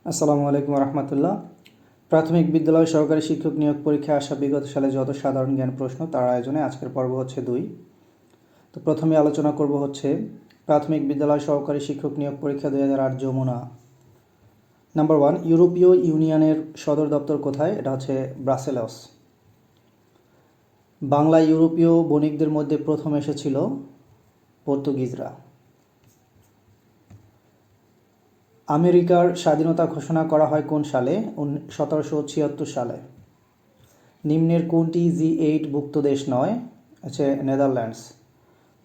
আসসালামু আলাইকুম রহমতুল্লাহ। প্রাথমিক বিদ্যালয় সহকারী শিক্ষক নিয়োগ পরীক্ষায় আসা বিগত সালে যত সাধারণ জ্ঞান প্রশ্ন তার আয়োজনে আজকের পর্ব হচ্ছে 2। তো প্রথমে আলোচনা করব হচ্ছে প্রাথমিক বিদ্যালয় সহকারী শিক্ষক নিয়োগ পরীক্ষা 2008 যমুনা। নাম্বার 1, ইউরোপীয় ইউনিয়নের সদর দপ্তর কোথায়? এটা হচ্ছে ব্রাসেলস। বাংলা ইউরোপীয় বণিকদের মধ্যে প্রথম এসেছিল পর্তুগিজরা। আমেরিকার স্বাধীনতা ঘোষণা করা হয় কোন সালে? 1776 সালে। নিম্নের কোনটি G8 ভুক্ত দেশ নয়? আছে নেদারল্যান্ডস।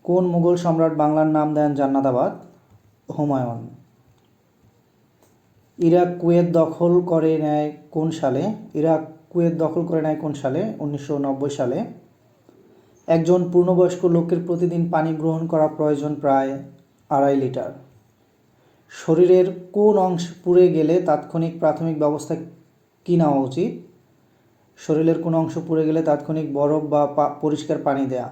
কোন মুঘল সম্রাট বাংলার নাম দেন জান্নাতাবাদ? হুমায়ুন। ইরাক কুয়েত দখল করে নেয় কোন সালে? 1990 সালে। একজন পূর্ণবয়স্ক লোকের প্রতিদিন পানি গ্রহণ করা প্রয়োজন প্রায় 2.5 লিটার। শরীরের কোন অংশ পুড়ে গেলে তাৎক্ষণিক প্রাথমিক ব্যবস্থা কী নেওয়া উচিত? শরীরের কোন অংশ পুড়ে গেলে তাৎক্ষণিক বরফ বা পরিষ্কার পানি দেয়া।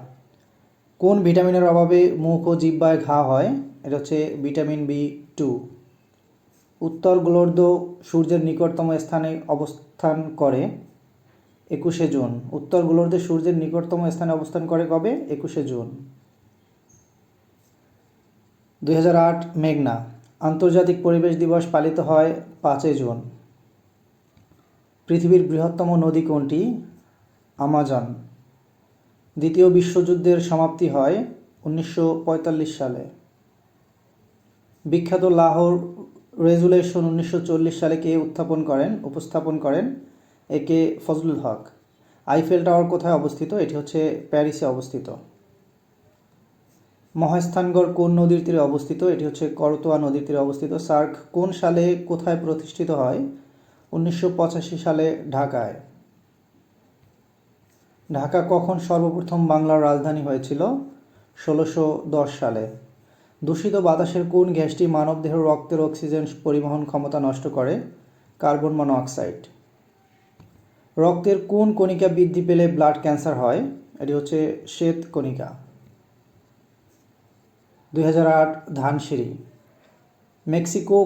কোন ভিটামিনের অভাবে মুখ ও জিহ্বায় ঘা হয়? এটা হচ্ছে ভিটামিন B2। উত্তর গোলার্ধ সূর্যের নিকটতম স্থানে অবস্থান করে 21শে জুন। উত্তর গোলার্ধে সূর্যের নিকটতম স্থানে অবস্থান করে কবে? 21শে জুন। 2008 মেঘনা। আন্তর্জাতিক পরিবেশ দিবস পালিত হয় 5 জুন। পৃথিবীর বৃহত্তম নদী কোনটি? আমাজন। দ্বিতীয় বিশ্বযুদ্ধের সমাপ্তি হয় 1945 সালে। বিখ্যাত লাহোর রেজুলেশন 1940 সালে কে উপস্থাপন করেন? একে ফজলুল হক। আইফেল টাওয়ার কোথায় অবস্থিত? এটি হচ্ছে প্যারিসে অবস্থিত। মহাস্থানগড় কোন নদীর তীরে অবস্থিত? এটি হচ্ছে করতোয়া নদীর তীরে অবস্থিত। সার্ক কোন সালে কোথায় প্রতিষ্ঠিত হয়? 1985 সালে ঢাকায়। ঢাকা কখন সর্বপ্রথম বাংলার রাজধানী হয়েছিল? 1610 সালে। দূষিত বাতাসের কোন গ্যাসটি মানবদেহের রক্তের অক্সিজেন পরিবহন ক্ষমতা নষ্ট করে? Carbon monoxide. রক্তের কোন কণিকা বৃদ্ধি পেলে ব্লাড ক্যান্সার হয়? এটি হচ্ছে শ্বেত কণিকা। 2008 ধানসিঁড়ি। মেক্সিকো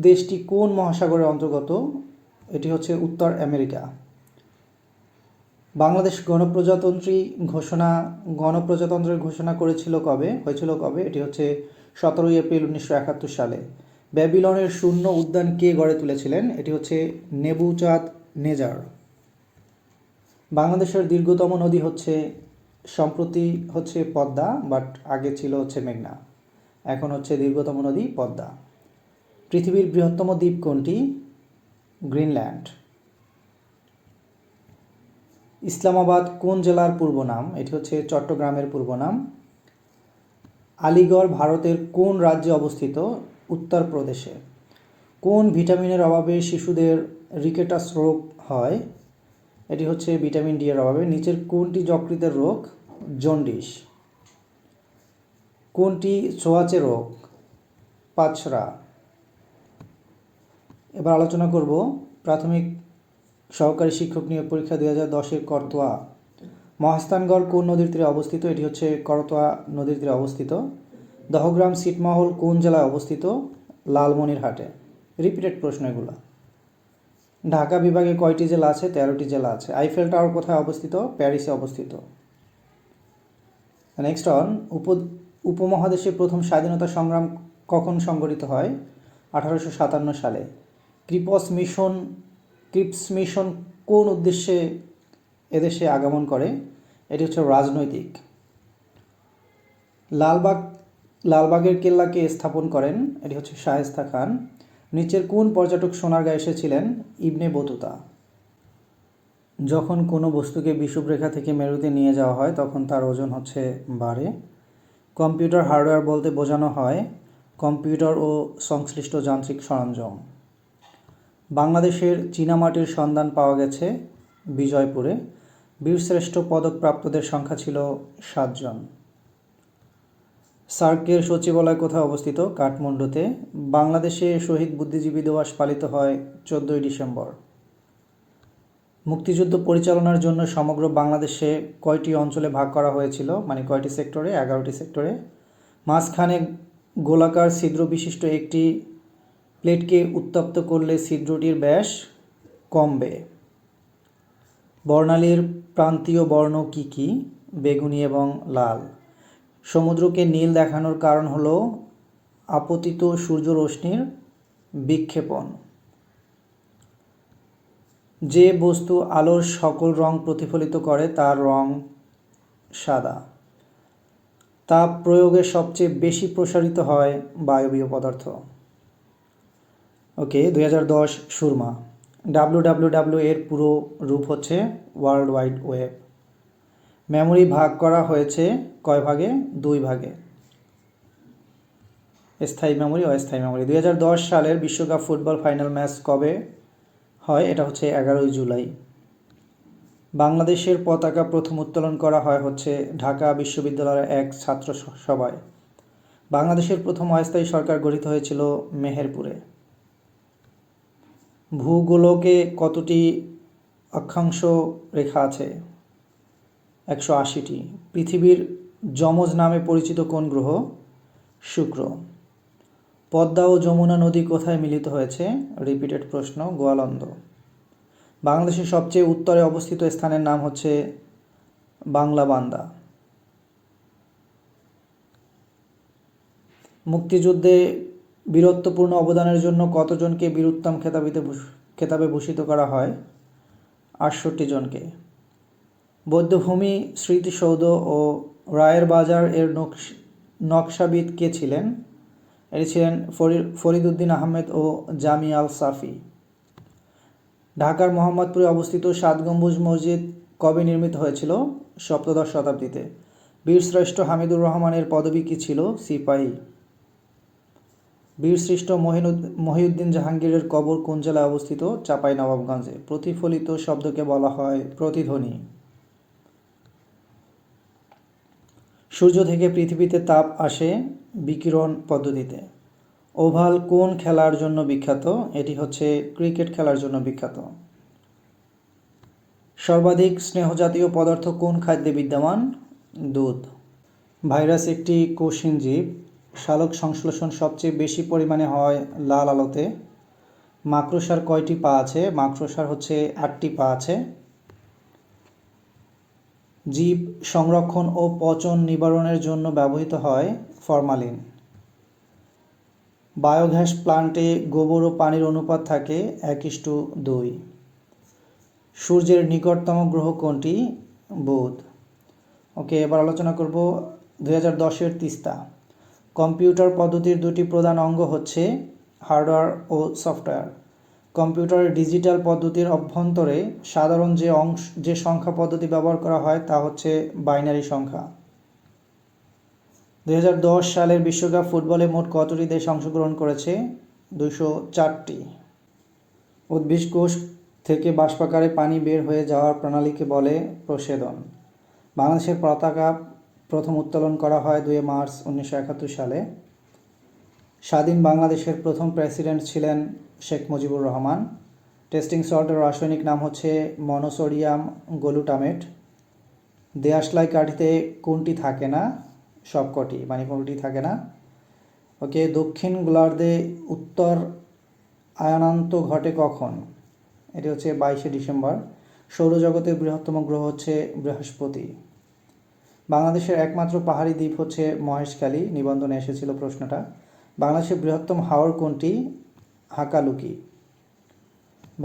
দেশটি কোন মহাসাগরের অন্তর্গত? এটি হচ্ছে উত্তর আমেরিকা। বাংলাদেশ গণপ্রজাতন্ত্রের ঘোষণা হয়েছিল কবে? এটি হচ্ছে 17 এপ্রিল 1971 সালে। ব্যাবিলনের শূন্য উদ্যান কে গড়ে তুলেছিলেন? এটি হচ্ছে নেবুচাঁদ নেজার। বাংলাদেশের দীর্ঘতম নদী সম্প্রতি হচ্ছে পদ্মা, বাট আগে ছিল হচ্ছে মেঘনা। এখন হচ্ছে দীর্ঘতম নদী পদ্মা। পৃথিবীর বৃহত্তম দ্বীপ কোনটি? গ্রিনল্যান্ড। ইসলামাবাদ কোন জেলার পূর্ব নাম? এটি হচ্ছে চট্টগ্রামের পূর্ব নাম। আলিগড় ভারতের কোন রাজ্যে অবস্থিত? উত্তরপ্রদেশে। কোন ভিটামিনের অভাবে শিশুদের রিকেটাস রোগ হয়? এটি হচ্ছে ভিটামিন ডি এর অভাবে। নিচের কোনটি যকৃতের রোগ? জন্ডিস। কোনটি ছোঁয়াচে রোগ? পাছরা। এবার আলোচনা করব প্রাথমিক সহকারী শিক্ষক নিয়োগ পরীক্ষা 2010 করতোয়া। মহাস্থানগড় কোন নদীর তীরে অবস্থিত? এটি হচ্ছে করতোয়া নদীর তীরে অবস্থিত। দহগ্রাম ছিটমহল কোন জেলায় অবস্থিত? লালমনিরহাটে। রিপিটেড প্রশ্ন এগুলো। ঢাকা বিভাগে কয়টি জেলা আছে? 13টি জেলা আছে। আইফেল টাওয়ার কোথায় অবস্থিত? প্যারিসে অবস্থিত। নেক্সট উপমহাদেশে প্রথম স্বাধীনতা সংগ্রাম কখন সংঘটিত হয়? 1857 সালে। ক্রিপস মিশন কোন উদ্দেশ্যে এদেশে আগমন করে? এটি হচ্ছে রাজনৈতিক। লালবাগের কেল্লাকে স্থাপন করেন? এটি হচ্ছে শায়েস্তা খান। নিচের কোন পর্যটক সোনারগাঁয়ে এসেছিলেন? Ibn Battuta. যখন কোনো বস্তুকে বিষুবরেখা থেকে মেরুতে নিয়ে যাওয়া হয় তখন তার ওজন বাড়ে। কম্পিউটার হার্ডওয়্যার বলতে বোঝানো হয় কম্পিউটার ও সংশ্লিষ্ট যান্ত্রিক সরঞ্জাম। বাংলাদেশের চীনামাটির সন্ধান পাওয়া গেছে বিজয়পুরে। বীরশ্রেষ্ঠ পদকপ্রাপ্তদের সংখ্যা ছিল 7 জন। সার্কের সচিবালয় কোথায় অবস্থিত? কাঠমান্ডুতে। বাংলাদেশে শহীদ বুদ্ধিজীবী দিবস পালিত হয় 14 ডিসেম্বর। মুক্তিযুদ্ধ পরিচালনার জন্য সমগ্র বাংলাদেশে কয়টি অঞ্চলে ভাগ করা হয়েছিল? মানে কয়টি সেক্টরে? 11টি সেক্টরে। মাঝখানে গোলাকার ছিদ্র বিশিষ্ট একটি প্লেটকে উত্তপ্ত করলে ছিদ্রটির ব্যাস কমবে। বর্ণালীর প্রান্তীয় বর্ণ কি কি? বেগুনি এবং লাল। সমুদ্রকে নীল দেখানোর কারণ হলো আপতিত সূর্যরশ্মির বিক্ষেপণ। যে বস্তু আলোর সকল রং প্রতিফলিত করে তার রং সাদা। তাপ প্রয়োগে সবচেয়ে বেশি প্রসারিত হয় বায়বীয় পদার্থ। ওকে, 2010 সুরমা। WWW এর পুরো রূপ হচ্ছে ওয়ার্ল্ড ওয়াইড ওয়েব। মেমোরি ভাগ করা হয়েছে কয় ভাগে? 2 ভাগে, স্থায়ী মেমোরি, অস্থায়ী মেমোরি। 2010 সালের বিশ্বকাপ ফুটবল ফাইনাল ম্যাচ কবে হয়? এটা হচ্ছে 11 জুলাই। বাংলাদেশের পতাকা প্রথম উত্তোলন করা হয় হচ্ছে ঢাকা বিশ্ববিদ্যালয়ের এক ছাত্র সভায়। বাংলাদেশের প্রথম অস্থায়ী সরকার গঠিত হয়েছিল মেহেরপুরে। ভূগোলকে কতটি অক্ষাংশ রেখা আছে? 180টি। পৃথিবীর যমজ নামে পরিচিত কোন গ্রহ? শুক্র। পদ্মা ও যমুনা নদী কোথায় মিলিত হয়েছে? রিপিটেড প্রশ্ন, গোয়ালন্দ। বাংলাদেশের সবচেয়ে উত্তরে অবস্থিত স্থানের নাম হচ্ছে বাংলাবান্ধা। মুক্তিযুদ্ধে বীরত্বপূর্ণ অবদানের জন্য কতজনকে বীরোত্তম খেতাবে ভূষিত করা হয়? 68 জনকে। বৌদ্ধভূমি স্মৃতিসৌধ ও রায়ের বাজার এর নকশাবিদ কে ছিলেন? এটি ছিলেন ফরিদউদ্দিন আহমেদ ও জামি আল সাফি। ঢাকার মোহাম্মদপুরে অবস্থিত 7 গম্বুজ মসজিদ কবে নির্মিত হয়েছিল? 17 শতাব্দীতে। বীরশ্রেষ্ঠ হামিদুর রহমানের পদবী কী ছিল? সিপাহী। বীরশ্রেষ্ঠ মহিউদ্দিন জাহাঙ্গীরের কবর কোন জেলায় অবস্থিত? চাঁপাইনবাবগঞ্জে। প্রতিফলিত শব্দকে বলা হয় প্রতিধ্বনি। সূর্য থেকে পৃথিবীতে তাপ আসে বিকিরণ পদ্ধতিতে। ওভাল কোন খেলার জন্য বিখ্যাত? এটি হচ্ছে ক্রিকেট খেলার জন্য বিখ্যাত। সর্বাধিক স্নেহজাতীয় পদার্থ কোন খাদ্যে বিদ্যমান? দুধ। ভাইরাস একটি কোষহীন জীব। সালোক সংশ্লেষণ সবচেয়ে বেশি পরিমাণে হয় লাল আলোতে। মাকড়সার কয়টি পা আছে? মাকড়সার হচ্ছে 8টি পা আছে। জীব সংরক্ষণ ও পচন নিবারণের জন্য ব্যবহৃত হয় ফরমালিন। বায়োগ্যাস প্লান্টে গোবর ও পানির অনুপাত থাকে 1:2। সূর্যের নিকটতম গ্রহ কোনটি? বুধ। ওকে, এবার আলোচনা করব 2010-এর তিস্তা। কম্পিউটার পদ্ধতির দুটি প্রধান অঙ্গ হচ্ছে হার্ডওয়্যার ও সফটওয়্যার। কম্পিউটারের ডিজিটাল পদ্ধতির অভ্যন্তরে সাধারণ যে সংখ্যা পদ্ধতি ব্যবহার করা হয় তা হচ্ছে বাইনারি সংখ্যা। 2010 সালের বিশ্বকাপ ফুটবলে মোট কতটি দেশ অংশগ্রহণ করেছে? 204টি। উদ্ভিদ কোষ থেকে বাষ্পাকারে পানি বের হয়ে যাওয়ার প্রণালীকে বলে প্রসেদন। বাংলাদেশের পতাকা প্রথম উত্তোলন করা হয় 2 মার্চ 1971 সালে। স্বাধীন বাংলাদেশের প্রথম প্রেসিডেন্ট ছিলেন শেখ মুজিবুর রহমান। টেস্টিং সল্টের রাসায়নিক নাম হচ্ছে মনোসোডিয়াম গ্লুটামেট। দেয়াশলাই কাঠিতে কোনটি থাকে না? সবকটি, মানে কোনটি থাকে না। ওকে, দক্ষিণ গোলার্ধে উত্তর আয়নান্ত ঘটে কখন? এটি হচ্ছে 22 ডিসেম্বর। সৌরজগতের বৃহত্তম গ্রহ হচ্ছে বৃহস্পতি। বাংলাদেশের একমাত্র পাহাড়ি দ্বীপ হচ্ছে মহেশখালী। নিবন্ধনে এসেছিল প্রশ্নটা। বাংলাদেশের বৃহত্তম হাওর কোনটি? হাকালুকি।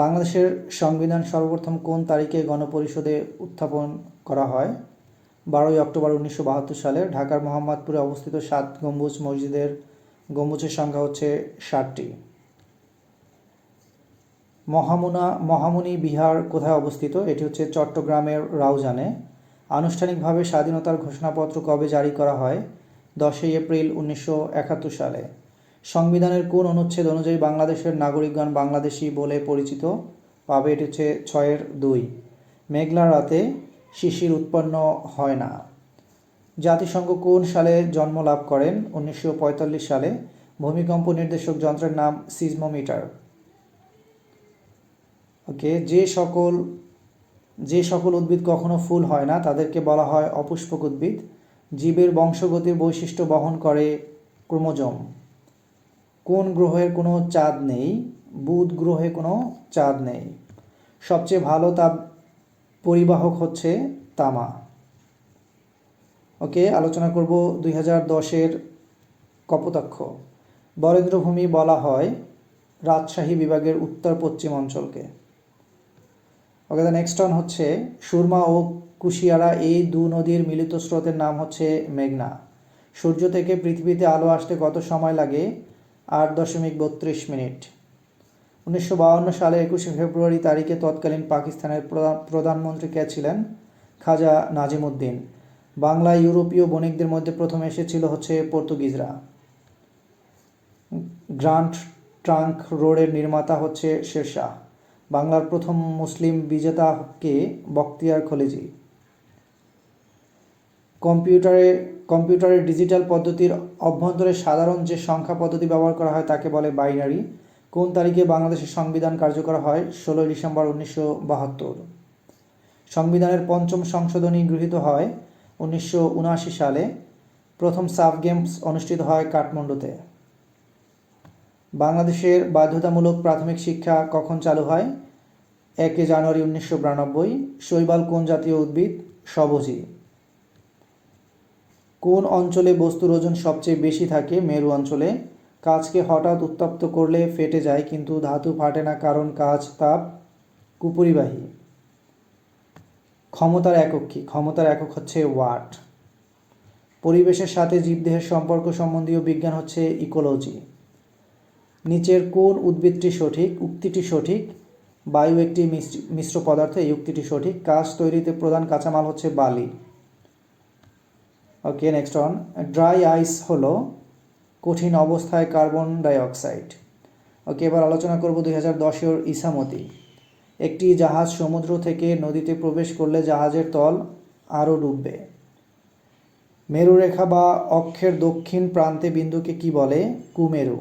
বাংলাদেশের সংবিধান সর্বপ্রথম কোন তারিখে গণপরিষদে উত্থাপন করা হয়? 12 অক্টোবর 1972 সালে। ঢাকার মোহাম্মদপুরে অবস্থিত 7 গম্বুজ মসজিদের গম্বুজের সংখ্যা হচ্ছে 60টি। মহামুনি বিহার কোথায় অবস্থিত? এটি হচ্ছে চট্টগ্রামের রাউজানে। আনুষ্ঠানিকভাবে স্বাধীনতার ঘোষণাপত্র কবে জারি করা হয়? 10 এপ্রিল 1971 সালে। সংবিধানের কোন অনুচ্ছেদ অনুযায়ী বাংলাদেশের নাগরিকগণ বাংলাদেশি বলে পরিচিত পাবে? এটি হচ্ছে 6-2। মেঘলা রাতে শিশির উৎপন্ন হয় না। জাতিসংঘ কোন সালে জন্ম লাভ করেন? 1945 সালে। ভূমিকম্প নির্দেশক যন্ত্রের নাম সিজমোমিটার। ওকে, যে সকল উদ্ভিদ কখনো ফুল হয় না তাদেরকে বলা হয় অপুষ্পক উদ্ভিদ। জীবের বংশগতির বৈশিষ্ট্য বহন করে ক্রোমোজোম। কোন গ্রহের কোনো চাঁদ নেই? বুধ গ্রহে কোনো চাঁদ নেই। সবচেয়ে ভালো তাপ পরিবাহক হচ্ছে তামা। ওকে, আলোচনা করব 2010-এর কপোতাক্ষ। বরেন্দ্রভূমি বলা হয় রাজশাহী বিভাগের উত্তর পশ্চিম অঞ্চলকে। ওকে, দ্য নেক্সট ওয়ান হচ্ছে সুরমা ও কুশিয়ারা এই দু নদীর মিলিত স্রোতের নাম হচ্ছে মেঘনা। সূর্য থেকে পৃথিবীতে আলো আসতে কত সময় লাগে? 8.32 মিনিট। 1952 সালে 21শে ফেব্রুয়ারি তারিখে তৎকালীন পাকিস্তানের প্রধানমন্ত্রী কে ছিলেন? খাজা নাজিমুদ্দিন। বাংলায় ইউরোপীয় বণিকদের মধ্যে প্রথম এসেছিল হচ্ছে পর্তুগিজরা। গ্র্যান্ড ট্রাঙ্ক রোডের নির্মাতা হচ্ছে শেরশাহ। বাংলার প্রথম মুসলিম বিজেতা কে? বখতিয়ার খলজি। কম্পিউটারের ডিজিটাল পদ্ধতির অভ্যন্তরে সাধারণ যে সংখ্যা পদ্ধতি ব্যবহার করা হয় তাকে বলে বাইনারি। কোন তারিখে বাংলাদেশের সংবিধান কার্যকর হয়? 16 ডিসেম্বর 1972। সংবিধানের পঞ্চম সংশোধনী গৃহীত হয় 1979 সালে। প্রথম সাফ গেমস অনুষ্ঠিত হয় কাঠমান্ডুতে। বাংলাদেশের বাধ্যতামূলক প্রাথমিক শিক্ষা কখন চালু হয়? 1 জানুয়ারি 1992। শৈবাল কোন জাতীয় উদ্ভিদ? সবুজি। কোন অঞ্চলে বস্তুর ওজন সবচেয়ে বেশি থাকে? মেরু অঞ্চলে। কাঁচকে হঠাৎ উত্তপ্ত করলে ফেটে যায় কিন্তু ধাতু ফাটে না, কারণ কাঁচ তাপ কুপরিবাহী। ক্ষমতার একক কি? ক্ষমতার একক হচ্ছে ওয়াট। পরিবেশের সাথে জীবদেহের সম্পর্ক সম্বন্ধীয় বিজ্ঞান হচ্ছে ইকোলজি। নিচের কোন উদ্ভিদটি সঠিক? উক্তিটি সঠিক। বায়ু একটি মিশ্র পদার্থ, এই উক্তিটি সঠিক। কাঁচ তৈরিতে প্রধান কাঁচামাল হচ্ছে বালি। ওকে, নেক্সট ওয়ান। ড্রাই আইস হলো কঠিন অবস্থায় কার্বন ডাই অক্সাইড। ওকে, এবার আলোচনা করব 2010-এর ইসামতি। একটি জাহাজ সমুদ্র থেকে নদীতে প্রবেশ করলে জাহাজের তল আরও ডুববে। মেরুরেখা বা অক্ষের দক্ষিণ প্রান্তে বিন্দুকে কি বলে? কুমেরু।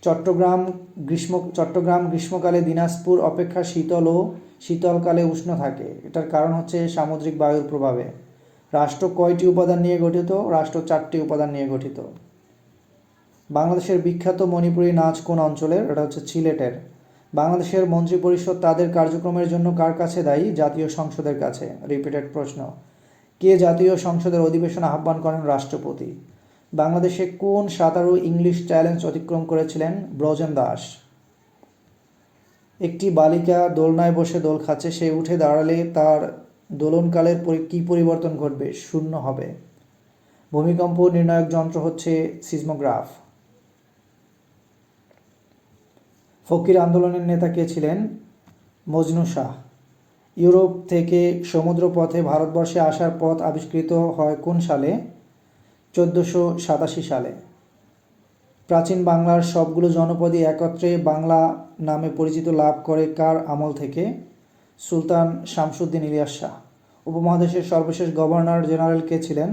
চট্টগ্রাম গ্রীষ্মকালে দিনাজপুর অপেক্ষা শীতল ও শীতলকালে উষ্ণ থাকে। এটার কারণ হচ্ছে সামুদ্রিক বায়ুর প্রভাবে। রাষ্ট্র কয়টি উপাদান নিয়ে গঠিত? রাষ্ট্র 4টি উপাদান নিয়ে গঠিত। বাংলাদেশের বিখ্যাত মণিপুরী নাচ কোন অঞ্চলের? এটা হচ্ছে সিলেটের। বাংলাদেশের মন্ত্রিপরিষদ তাদের কার্যক্রমের জন্য কার কাছে দায়ী? জাতীয় সংসদের কাছে। রিপিটেড প্রশ্ন। কে জাতীয় সংসদের অধিবেশন আহ্বান করেন? রাষ্ট্রপতি। বাংলাদেশে কোন সাঁতারু ইংলিশ চ্যালেঞ্জ অতিক্রম করেছিলেন? ব্রজেন দাস। একটি বালিকা দোলনায় বসে দোল খাচ্ছে, সে উঠে দাঁড়ালে তার দোলনকালের কি পরিবর্তন ঘটবে? শূন্য হবে। ভূমিকম্প নির্ণায়ক যন্ত্র হচ্ছে সিসমোগ্রাফ। ফকির আন্দোলনের নেতা কে ছিলেন? মজনু শাহ। ইউরোপ থেকে সমুদ্রপথে ভারতবর্ষে আসার পথ আবিষ্কৃত হয় কোন সালে? 1487 সালে। প্রাচীন বাংলার সবগুলো জনপদই একত্রে বাংলা নামে পরিচিত লাভ করে কার আমল থেকে? সুলতান শামসুদ্দিন ইলিয়াস শাহ। উপমহাদেশের সর্বশেষ গভর্নর জেনারেল কে ছিলেন?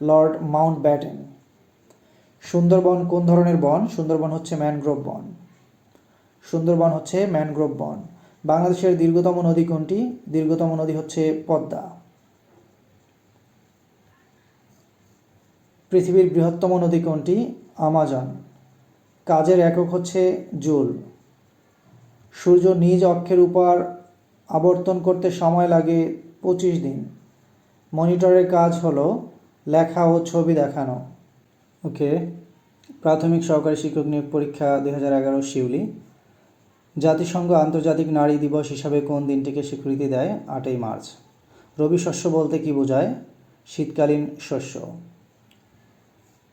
Lord Mountbatten. সুন্দরবন কোন ধরনের বন? সুন্দরবন হচ্ছে ম্যানগ্রোভ বন। সুন্দরবন হচ্ছে ম্যানগ্রোভ বন। বাংলাদেশের দীর্ঘতম নদী কোনটি? দীর্ঘতম নদী হচ্ছে পদ্মা। পৃথিবীর বৃহত্তম নদী কোনটি? আমাজন। কাজের একক হচ্ছে জুল। সূর্য নিজ অক্ষের উপর আবর্তন করতে সময় লাগে 25 দিন। মনিটরের কাজ হলো লেখা ও ছবি দেখানো। ওকে, প্রাথমিক সহকারী শিক্ষক নিয়োগ পরীক্ষা 2011 শিউলি। জাতিসংঘ আন্তর্জাতিক নারী দিবস হিসাবে কোন দিনটিকে স্বীকৃতি দেয়? 8ই মার্চ। রবি শস্য বলতে কি বোঝায়? শীতকালীন শস্য।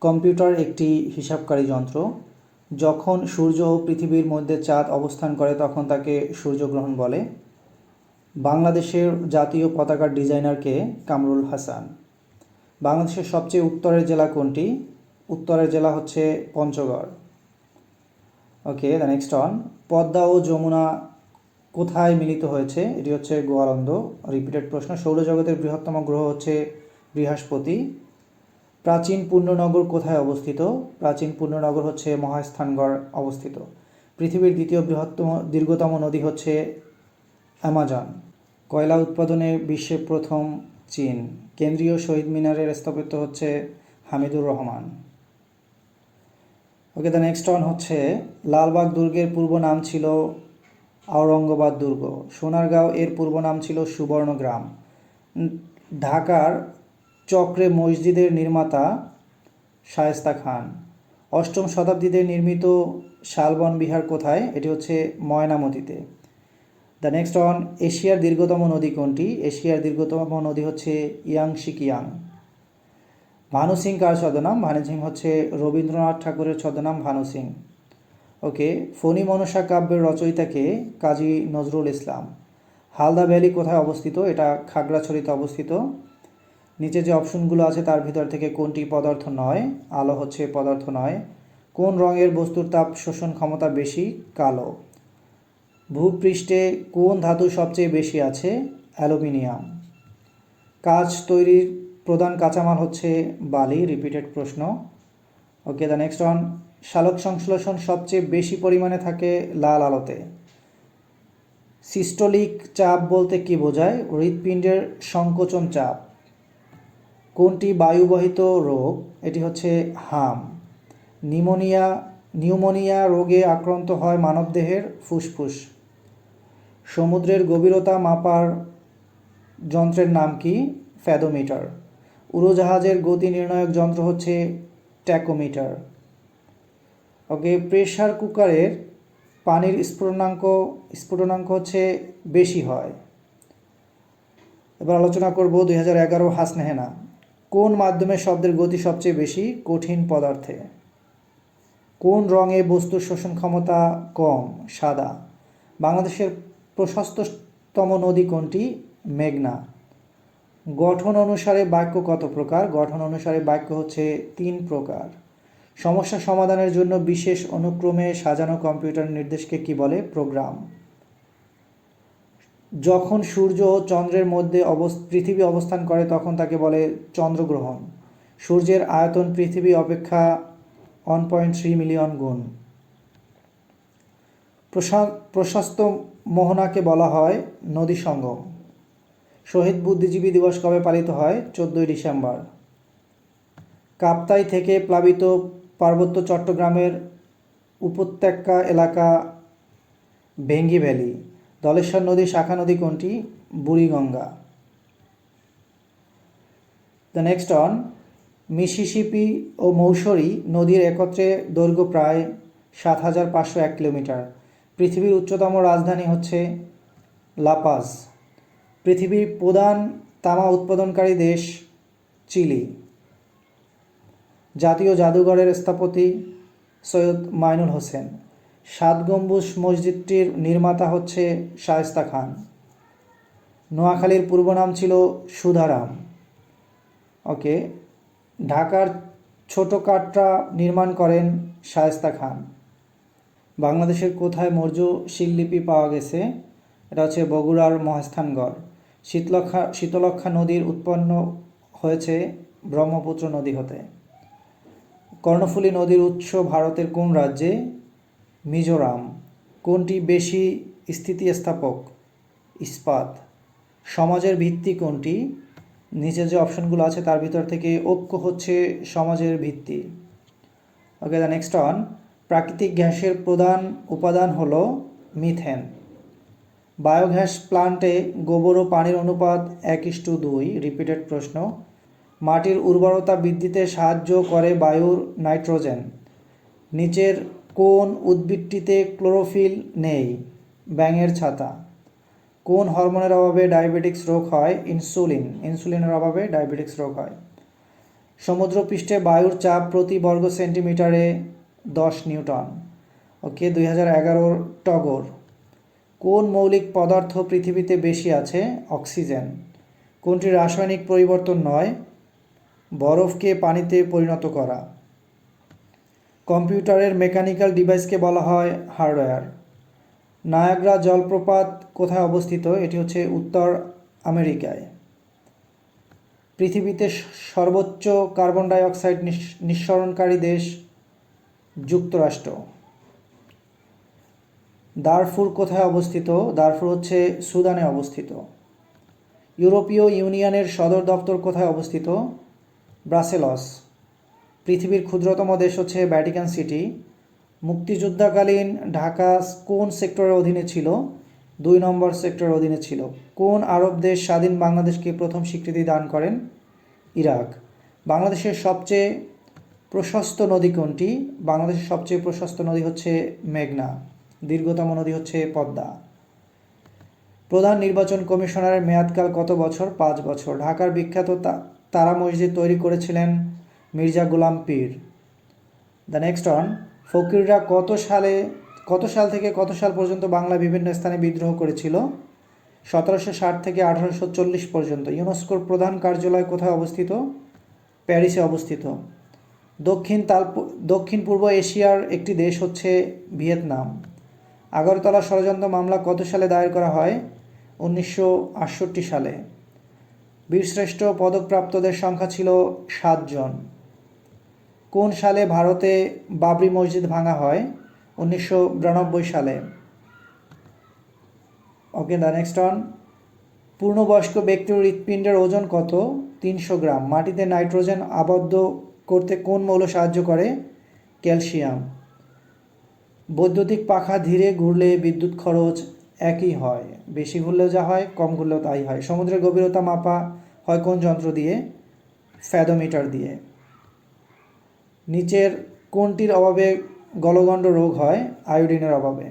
কম্পিউটার একটি হিসাবকারী যন্ত্র। যখন সূর্য ও পৃথিবীর মধ্যে চাঁদ অবস্থান করে তখন তাকে সূর্যগ্রহণ বলে। বাংলাদেশের জাতীয় পতাকার ডিজাইনার কে? কামরুল হাসান। বাংলাদেশের সবচেয়ে উত্তরের জেলা কোনটি? উত্তরের জেলা হচ্ছে পঞ্চগড়। ওকে, দ্য নেক্সট ওয়ান। পদ্মা ও যমুনা কোথায় মিলিত হয়েছে? এটি হচ্ছে গোয়ালন্দ। রিপিটেড প্রশ্ন। সৌরজগতের বৃহত্তম গ্রহ হচ্ছে বৃহস্পতি। প্রাচীন পূর্ণনগর কোথায় অবস্থিত? প্রাচীন পূর্ণনগর হচ্ছে মহাস্থানগড় অবস্থিত। পৃথিবীর দ্বিতীয় দীর্ঘতম নদী হচ্ছে অ্যামাজন। কয়লা উৎপাদনে বিশ্বে প্রথম চীন। কেন্দ্রীয় শহীদ মিনারের স্থপত্য হচ্ছে হামিদুর রহমান। ওকে, দ্য নেক্সট ওয়ান হচ্ছে লালবাগ দুর্গের পূর্ব নাম ছিল আওরঙ্গাবাদ দুর্গ। সোনারগাঁও এর পূর্ব নাম ছিল সুবর্ণগ্রাম। ঢাকার চক্রে মসজিদের নির্মাতা শায়েস্তা খান। অষ্টম শতাব্দীতে নির্মিত শালবন বিহার কোথায়? এটি হচ্ছে ময়নামতিতে। দ্য নেক্সট ওয়ান, এশিয়ার দীর্ঘতম নদী কোনটি? এশিয়ার দীর্ঘতম নদী হচ্ছে ইয়াংশিকিয়াং। ভানু সিং কার ছদ্মনাম? ভানু সিং হচ্ছে রবীন্দ্রনাথ ঠাকুরের ছদ্মনাম ভানু সিং। ওকে, ফণী মনসা কাব্যের রচয়িতাকে? কাজী নজরুল ইসলাম। হালদা ভ্যালি কোথায় অবস্থিত? এটা খাগড়াছড়িতে অবস্থিত। নিচে যে অপশনগুলো আছে তার ভিতর থেকে কোনটি পদার্থ নয়? আলো হচ্ছে পদার্থ নয়। কোন রঙের বস্তুর তাপ শোষণ ক্ষমতা বেশি? কালো। ভূপৃষ্ঠে কোন ধাতু সবচেয়ে বেশি আছে? অ্যালুমিনিয়াম। কাঁচ তৈরির প্রধান কাঁচামাল হচ্ছে বালি। রিপিটেড প্রশ্ন। ওকে, দ্য নেক্সট ওয়ান, সালোক সংশ্লেষণ সবচেয়ে বেশি পরিমাণে থাকে লাল আলোতে। সিস্টোলিক চাপ বলতে কি বোঝায়? হৃৎপিণ্ডের সংকোচন চাপ। কোনটি বায়ুবাহিত রোগ? এটি হচ্ছে হাম। নিউমোনিয়া রোগে আক্রান্ত হয় মানবদেহের ফুসফুস। সমুদ্রের গভীরতা মাপার যন্ত্রের নাম কি? ফ্যাদোমিটার। উড়োজাহাজের গতি নির্ণায়ক যন্ত্র হচ্ছে ট্যাকোমিটার। ওকে, প্রেসার কুকারের পানির স্ফুটনাঙ্ক হচ্ছে বেশি হয়। এবার আলোচনা করব 2011 হাসনেহেনা। কোন মাধ্যমে শব্দের গতি সবচেয়ে বেশি? কঠিন পদার্থে। কোন রঙে বস্তুর শোষণ ক্ষমতা কম? সাদা। বাংলাদেশের প্রশস্ততম নদী কোনটি? মেঘনা। গঠন অনুসারে বাক্য কত প্রকার? গঠন অনুসারে বাক্য হচ্ছে 3 প্রকার। সমস্যা সমাধানের জন্য বিশেষ অনুক্রমে সাজানো কম্পিউটার নির্দেশকে কি বলে? প্রোগ্রাম। যখন সূর্য ও চন্দ্রের মধ্যে পৃথিবী অবস্থান করে তখন তাকে বলে চন্দ্রগ্রহণ। সূর্যের আয়তন পৃথিবী অপেক্ষা 1.3 মিলিয়ন গুণ। প্রশস্ত মোহনাকে বলা হয় নদী সঙ্গম। শহীদ বুদ্ধিজীবী দিবস কবে পালিত হয়? 14 ডিসেম্বর। কাপ্তাই থেকে প্লাবিত পার্বত্য চট্টগ্রামের উপত্যকা এলাকা ভেঙ্গি ভ্যালি। ধলেশ্বর নদীর শাখা নদী কোনটি? Buriganga. The next one, Mississippi ও মৌসরি নদীর একত্রে দৈর্ঘ্য প্রায় 7501 কিলোমিটার। পৃথিবীর উচ্চতম রাজধানী হচ্ছে লাপাজ। পৃথিবীর প্রধান তামা উৎপাদনকারী দেশ চিলি। জাতীয় জাদুঘরের স্থপতি সৈয়দ মাইনুল হোসেন। 7 গম্বুজ মসজিদটির নির্মাতা হচ্ছে শায়েস্তা খান। নোয়াখালীর পূর্ব নাম ছিল সুধারাম। ওকে, ঢাকার ছোট কাটরা নির্মাণ করেন শায়েস্তা খান। বাংলাদেশের কোথায় মৌর্য শিললিপি পাওয়া গেছে? এটা হচ্ছে বগুড়ার মহাস্থানগড়। শীতলক্ষ্যা নদীর উৎপন্ন হয়েছে ব্রহ্মপুত্র নদী হতে। কর্ণফুলী নদীর উৎস ভারতের কোন রাজ্যে? মিজোরাম। কোনটি বেশি স্থিতিস্থাপক? ইস্পাত। সমাজের ভিত্তি কোনটি? নিচে যে অপশনগুলো আছে তার ভিতর থেকে ঐক্য হচ্ছে সমাজের ভিত্তি। ওকে, দ্য নেক্সট অন, প্রাকৃতিক গ্যাসের প্রধান উপাদান হলো মিথেন। বায়োগ্যাস প্লান্টে গোবর ও পানির অনুপাত 1:2। রিপিটেড প্রশ্ন। মাটির উর্বরতা বৃদ্ধিতে সাহায্য করে বায়ুর নাইট্রোজেন। নিচের কোন উদ্ভিদটিতে ক্লোরোফিল নেই? ব্যাঙের ছাতা। কোন হরমোনের অভাবে ডায়াবেটিক্স রোগ হয়? ইনসুলিনের অভাবে ডায়াবেটিক্স রোগ হয়। সমুদ্রপৃষ্ঠে বায়ুর চাপ প্রতি বর্গ সেন্টিমিটারে 10 নিউটন। ওকে, 2011 টগর। কোন মৌলিক পদার্থ পৃথিবীতে বেশি আছে? অক্সিজেন। কোনটি রাসায়নিক পরিবর্তন নয়? বরফকে পানিতে পরিণত করা। কম্পিউটারের মেকানিক্যাল ডিভাইসকে বলা হয় হার্ডওয়্যার। নায়াগ্রা জলপ্রপাত কোথায় অবস্থিত? এটি হচ্ছে উত্তর আমেরিকায়। পৃথিবীতে সর্বোচ্চ কার্বন ডাই অক্সাইড নিঃসরণকারী দেশ যুক্তরাষ্ট্র। দারফুর কোথায় অবস্থিত? দারফুর হচ্ছে সুদানে অবস্থিত। ইউরোপীয় ইউনিয়নের সদর দপ্তর কোথায় অবস্থিত? ব্রাসেলস। পৃথিবীর ক্ষুদ্রতম দেশ হচ্ছে ভ্যাটিকান সিটি। মুক্তিযুদ্ধকালীন ঢাকা কোন সেক্টরের অধীনে ছিল? 2 নম্বর সেক্টরের অধীনে ছিল। কোন আরব দেশ স্বাধীন বাংলাদেশকে প্রথম স্বীকৃতি দান করেন? ইরাক। বাংলাদেশের সবচেয়ে প্রশস্ত নদী কোনটি? বাংলাদেশের সবচেয়ে প্রশস্ত নদী হচ্ছে মেঘনা। দীর্ঘতম নদী হচ্ছে পদ্মা। প্রধান নির্বাচন কমিশনারের মেয়াদকাল কত বছর? 5 বছর। ঢাকার বিখ্যাত তারা মসজিদ তৈরি করেছিলেন মির্জা গোলাম পীর। দ্য নেক্সট ওয়ান, ফকিররা কত সাল থেকে কত সাল পর্যন্ত বাংলা বিভিন্ন স্থানে বিদ্রোহ করেছিল? 1760 থেকে 1840 পর্যন্ত। ইউনেস্কোর প্রধান কার্যালয় কোথায় অবস্থিত? প্যারিসে অবস্থিত। দক্ষিণ পূর্ব এশিয়ার একটি দেশ হচ্ছে ভিয়েতনাম। আগরতলা ষড়যন্ত্র মামলা কত সালে দায়ের করা হয়? 1968 সালে। বীরশ্রেষ্ঠ পদকপ্রাপ্তদের সংখ্যা ছিল 7 জন। কোন সালে ভারতে বাবরি মসজিদ ভাঙা হয়? 1992 সালে। ওকে, দ্য নেক্সট ওয়ান, পূর্ণবয়স্ক ব্যক্তির হৃৎপিণ্ডের ওজন কত? 300 গ্রাম। মাটিতে নাইট্রোজেন আবদ্ধ করতে কোন মৌল সাহায্য করে? ক্যালসিয়াম। বৈদ্যুতিক পাখা ধীরে ঘুরলে বিদ্যুৎ খরচ একই হয়, বেশি ঘুরলেও যা হয়, কম ঘুরলেও তাই হয়। সমুদ্রের গভীরতা মাপা হয় কোন যন্ত্র দিয়ে? ফ্যাদোমিটার দিয়ে। নিচের কোনটির অভাবে গলগণ্ড রোগ হয়? আয়োডিনের অভাবে।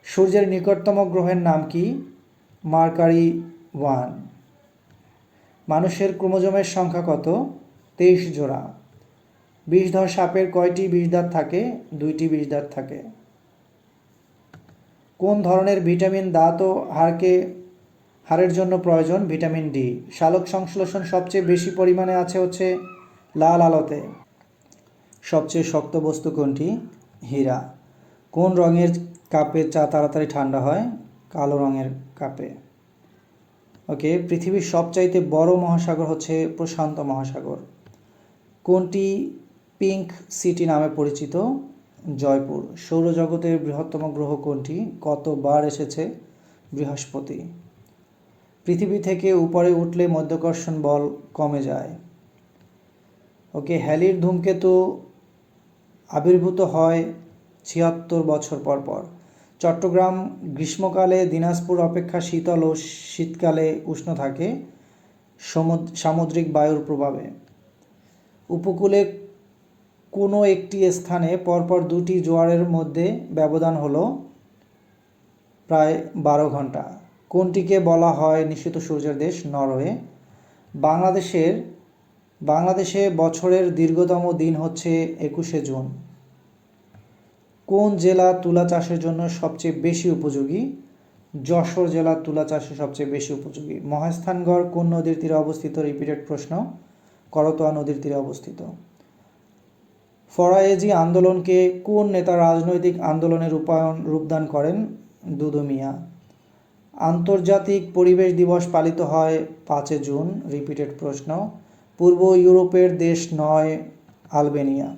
সূর্যের নিকটতম গ্রহের নাম কি? মার্কারি 1। মানুষের ক্রোমোজোমের সংখ্যা কত? 23 জোড়া। বিষধর সাপের কয়টি বিষদাঁত থাকে? 2টি বিষদাঁত থাকে। কোন ধরনের ভিটামিন দাঁত ও হাড়ের জন্য প্রয়োজন? Vitamin D. সালোক সংশ্লেষণ সবচেয়ে বেশি পরিমাণে আছে হচ্ছে লাল আলোতে। সবচেয়ে শক্ত বস্তু কোনটি? হীরা। কোন রঙের কাপে চা তাড়াতাড়ি ঠান্ডা হয়? কালো রঙের কাপে। ওকে, পৃথিবীর সবচাইতে বড় মহাসাগর হচ্ছে প্রশান্ত মহাসাগর। কোনটি পিঙ্ক সিটি নামে পরিচিত? জয়পুর। সৌরজগতের বৃহত্তম গ্রহ কোনটি? কতবার এসেছে? বৃহস্পতি। পৃথিবী থেকে উপরে উঠলে মাধ্যাকর্ষণ বল কমে যায়। ওকে, হ্যালির ধূমকেতু আবির্ভূত হয় 76 বছর পর পর। চট্টগ্রাম গ্রীষ্মকালে দিনাজপুর অপেক্ষা শীতল ও শীতকালে উষ্ণ থাকে সামুদ্রিক বায়ুর প্রভাবে। উপকূলে কোনো একটি স্থানে পরপর 2টি জোয়ারের মধ্যে ব্যবধান হলো প্রায় 12 ঘন্টা। কোনটিকে বলা হয় নিশীথ সূর্যের দেশ? নরওয়ে। বাংলাদেশে বছরের দীর্ঘতম দিন হচ্ছে 21শে জুন। কোন জেলা তুলা চাষের জন্য সবচেয়ে বেশি উপযোগী? যশোর জেলা তুলা চাষে সবচেয়ে বেশি উপযোগী। মহাস্থানগড় কোন নদীর তীরে অবস্থিত? রিপিটেড প্রশ্ন। করতোয়া নদীর তীরে অবস্থিত। ফরায়েজি আন্দোলনকে কোন নেতা রাজনৈতিক আন্দোলনের রূপদান করেন? দুদু মিয়া। আন্তর্জাতিক পরিবেশ দিবস পালিত হয় 5 জুন। রিপিটেড প্রশ্ন। পূর্ব ইউরোপের দেশ নয় আলবেনিয়া।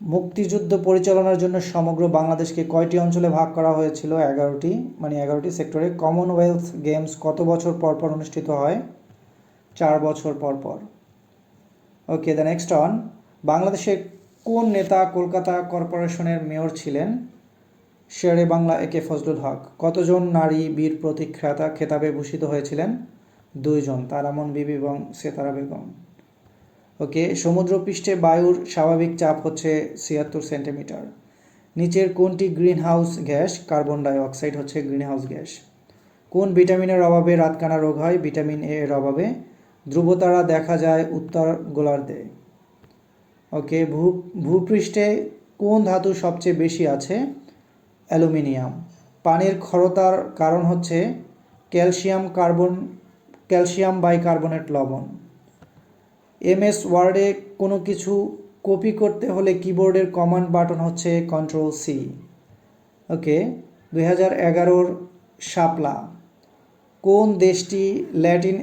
মুক্তিযুদ্ধ পরিচালনার জন্য সমগ্র বাংলাদেশকে কয়টি অঞ্চলে ভাগ করা হয়েছিল? 11টি, মানে 11টি সেক্টরে। কমনওয়েলথ গেমস কত বছর পর পর অনুষ্ঠিত হয়? 4 বছর পর পর। ওকে, দ্য নেক্সট ওয়ান, বাংলাদেশের কোন নেতা কলকাতা কর্পোরেশনের মেয়র ছিলেন? শেরে বাংলা একে ফজলুল হক। কতজন নারী বীর প্রতীক খেতাবে ভূষিত হয়েছিলেন? 2 জন, তারামন বিবি এবং সেতারা বেগম। ওকে, সমুদ্রপৃষ্ঠে বায়ুর স্বাভাবিক চাপ হচ্ছে 76 সেন্টিমিটার। নিচের কোনটি green house gas? Carbon die oxide হচ্ছে গ্রিন হাউস গ্যাস। কোন ভিটামিনের অভাবে রাতকানা রোগ হয়? ভিটামিন এ এর অভাবে। ধ্রুবতারা দেখা যায় উত্তর গোলার্ধে। ওকে, ভূপৃষ্ঠে কোন ধাতু সবচেয়ে বেশি আছে? অ্যালুমিনিয়াম। পানির ক্ষরতার কারণ হচ্ছে ক্যালসিয়াম বাইকার্বনেট লবণ। এমএস ওয়ার্ডে কোনো কিছু কপি করতে হলে কিবোর্ডের কমান্ড বাটন হচ্ছে কন্ট্রোল-C। ওকে, 2011 শাপলা। কোন দেশটি ল্যাটিন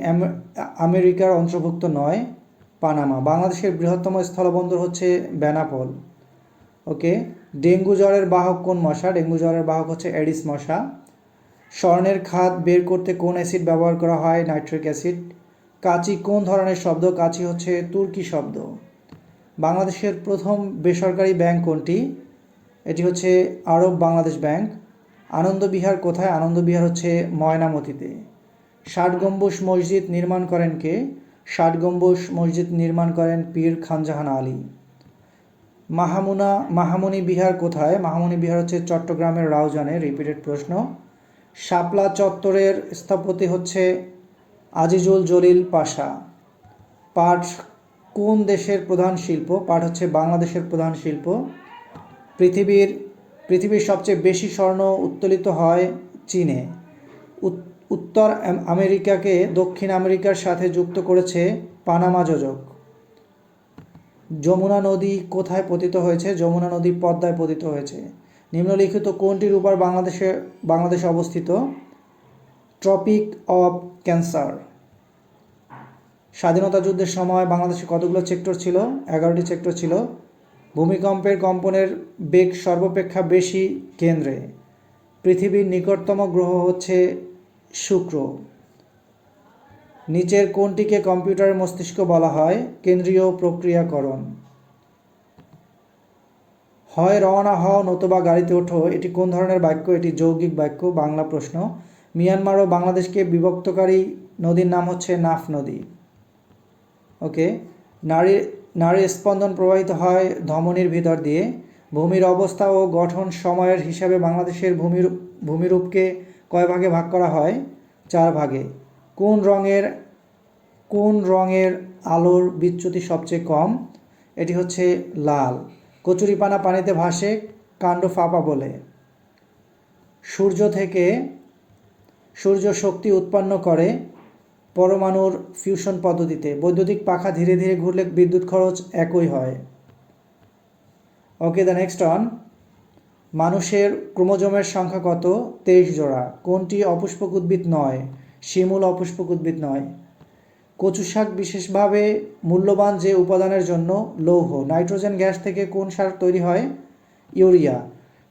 আমেরিকার অন্তর্ভুক্ত নয়? পানামা। বাংলাদেশের বৃহত্তম স্থলবন্দর হচ্ছে বেনাপোল। ওকে, ডেঙ্গু জ্বরের বাহক কোন মশা? ডেঙ্গু জ্বরের বাহক হচ্ছে এডিস মশা। স্বর্ণের খাদ বের করতে কোন অ্যাসিড ব্যবহার করা হয়? Nitric acid. কাঁচি কোন ধরনের শব্দ? কাঁচি হচ্ছে তুর্কি শব্দ। বাংলাদেশের প্রথম বেসরকারি ব্যাংক কোনটি? এটি হচ্ছে আরব বাংলাদেশ ব্যাংক। আনন্দবিহার কোথায়? আনন্দবিহার হচ্ছে ময়নামতিতে। ৬০ গম্বুজ মসজিদ নির্মাণ করেন কে? ৬০ গম্বুজ মসজিদ নির্মাণ করেন পীর খানজাহান আলী। মাহামুনি বিহার কোথায়? মাহামুনি বিহার হচ্ছে চট্টগ্রামের রাউজানে। রিপিটেড প্রশ্ন। শাপলা চত্বরের স্থপতি হচ্ছে আজিজুল জলিল পাশা। পাট কোন দেশের প্রধান শিল্প? পাট হচ্ছে বাংলাদেশের প্রধান শিল্প। পৃথিবীর সবচেয়ে বেশি স্বর্ণ উত্তোলিত হয় চীনে। উত্তর আমেরিকাকে দক্ষিণ আমেরিকার সাথে যুক্ত করেছে পানামা যোজক। যমুনা নদী কোথায় পতিত হয়েছে? যমুনা নদী পদ্মায় পতিত হয়েছে। নিম্নলিখিত কোনটির উপর বাংলাদেশে অবস্থিত? Tropic of cancer. স্বাধীনতা যুদ্ধের সময় বাংলাদেশে কতগুলো সেক্টর ছিল? 11টি সেক্টর ছিল। ভূমিকম্পের কম্পনের বেগ সর্বাপেক্ষা বেশি কেন্দ্রে। পৃথিবীর নিকটতম গ্রহ হচ্ছে শুক্র। নিচের কোনটিকে কম্পিউটারের মস্তিষ্ক বলা হয়? কেন্দ্রীয় প্রক্রিয়াকরণ। হয় রওনা হও নতুবা গাড়িতে ওঠো, এটি কোন ধরনের বাক্য? এটি যৌগিক বাক্য। বাংলা প্রশ্ন। মিয়ানমার ও বাংলাদেশকে বিভক্তকারী নদীর নাম হচ্ছে নাফ নদী। ওকে। নারীর স্পন্দন প্রবাহিত হয় ধমনীর ভিতর দিয়ে। ভূমির অবস্থা ও গঠন সময়ের হিসাবে বাংলাদেশের ভূমিরূপকে কয় ভাগে ভাগ করা হয়? 4 ভাগে। কোন রঙের আলোর বিচ্যুতি সবচেয়ে কম? এটি হচ্ছে লাল। কচুরিপানা পানিতে ভাসে কাণ্ড ফাঁপা বলে। সূর্য শক্তি উৎপন্ন করে পরমাণুর ফিউশন পদ্ধতিতে। বৈদ্যুতিক পাখা ধীরে ধীরে ঘুরলে বিদ্যুৎ খরচ একই হয়। ওকে, দ্য নেক্সট অন। মানুষের ক্রোমোজোমের সংখ্যা কত? 23 জোড়া। কোনটি অপুষ্পক উদ্ভিদ নয়? শিমুল অপুষ্পক উদ্ভিদ নয়। কচু শাক বিশেষভাবে মূল্যবান যে উপাদানের জন্য? লৌহ। নাইট্রোজেন গ্যাস থেকে কোন সার তৈরি হয়? ইউরিয়া।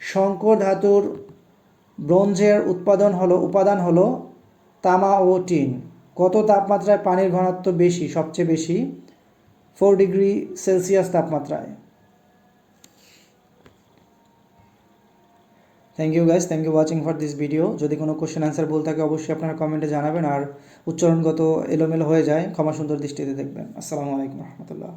সংকর ধাতুর ব্রোঞ্জের উপাদান হলো তামা ও টিন। কত তাপমাত্রায় পানির ঘনত্ব বেশি, সবচেয়ে বেশি? 4 ডিগ্রি সেলসিয়াস তাপমাত্রায়। Thank you guys, thank you watching for this video. যদি কোনো কোশ্চেন অ্যান্সার ভুল থাকে অবশ্যই আপনারা কমেন্টে জানাবেন, আর উচ্চারণগত এলোমেলো হয়ে যায় ক্ষমা সুন্দর দৃষ্টিতে দেখবেন। আসসালামু আলাইকুম রহমতুল্লাহ।